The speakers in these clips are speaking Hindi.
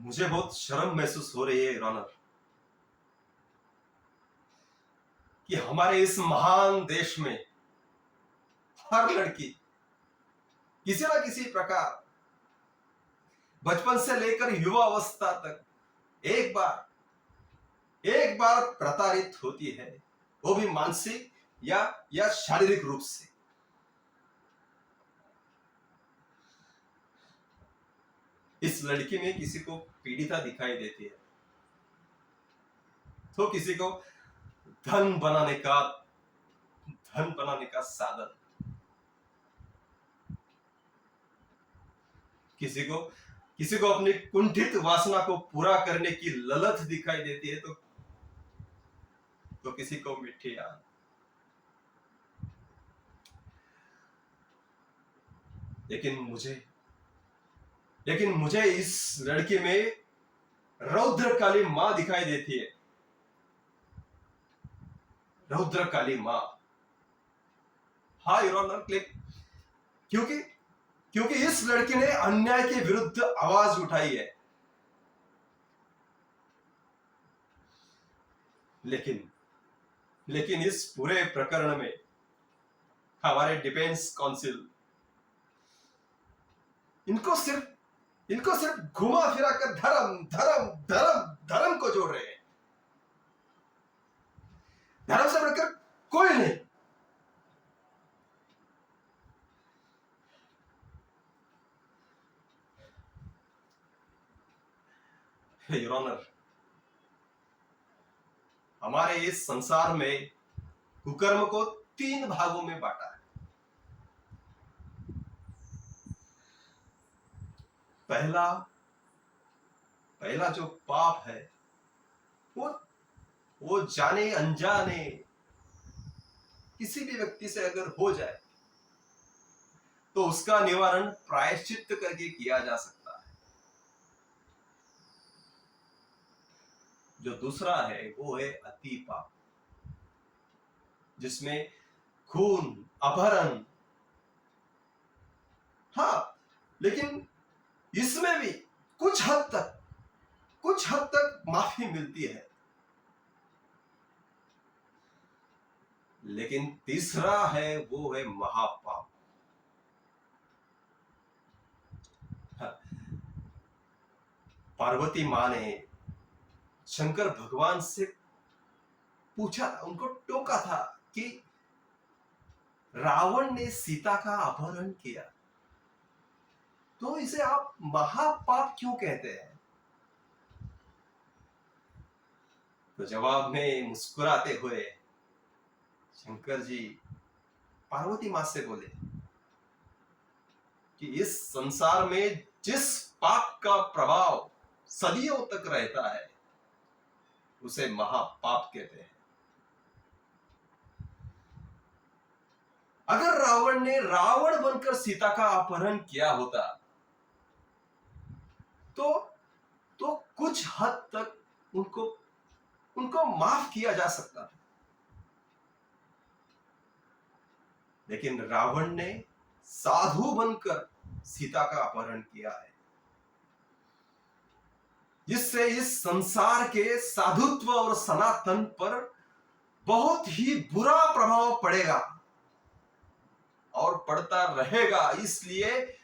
मुझे बहुत शर्म महसूस हो रही है रौनक कि हमारे इस महान देश में हर लड़की किसी ना किसी प्रकार बचपन से लेकर युवा अवस्था तक एक बार प्रताड़ित होती है, वो भी मानसिक या शारीरिक रूप से। इस लड़की में किसी को पीड़िता दिखाई देती है तो किसी को धन बनाने का साधन, किसी को अपनी कुंठित वासना को पूरा करने की ललच दिखाई देती है तो किसी को मिठी आग। लेकिन मुझे इस लड़की में रौद्रकाली मां दिखाई देती है। रौद्रकाली मां, हाँ यूरोनर, क्योंकि इस लड़की ने अन्याय के विरुद्ध आवाज उठाई है। लेकिन इस पूरे प्रकरण में हमारे डिफेंस काउंसिल इनको सिर्फ घुमा फिरा कर धर्म धर्म धर्म धर्म को जोड़ रहे हैं। धर्म से बढ़कर कोई नहीं। योर ऑनर, हमारे इस संसार में कुकर्म को 3 भागों में बांटा है। पहला जो पाप है वो जाने अनजाने किसी भी व्यक्ति से अगर हो जाए तो उसका निवारण प्रायश्चित करके किया जा सकता है। जो दूसरा है वो है अति पाप, जिसमें खून, अपहरण, हाँ, लेकिन इसमें भी कुछ हद तक माफी मिलती है। लेकिन तीसरा है वो है महापाप। हाँ, पार्वती मां ने शंकर भगवान से पूछा, उनको टोका था कि रावण ने सीता का अपहरण किया तो इसे आप महापाप क्यों कहते हैं? तो जवाब में मुस्कुराते हुए शंकर जी पार्वती मां से बोले कि इस संसार में जिस पाप का प्रभाव सदियों तक रहता है उसे महापाप कहते हैं। अगर रावण ने रावण बनकर सीता का अपहरण किया होता तो कुछ हद तक उनको माफ किया जा सकता था। लेकिन रावण ने साधु बनकर सीता का अपहरण किया है, जिससे इस संसार के साधुत्व और सनातन पर बहुत ही बुरा प्रभाव पड़ेगा और पड़ता रहेगा। इसलिए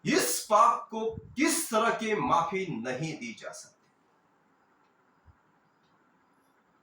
इस पाप को किस तरह की माफी नहीं दी जा सकती।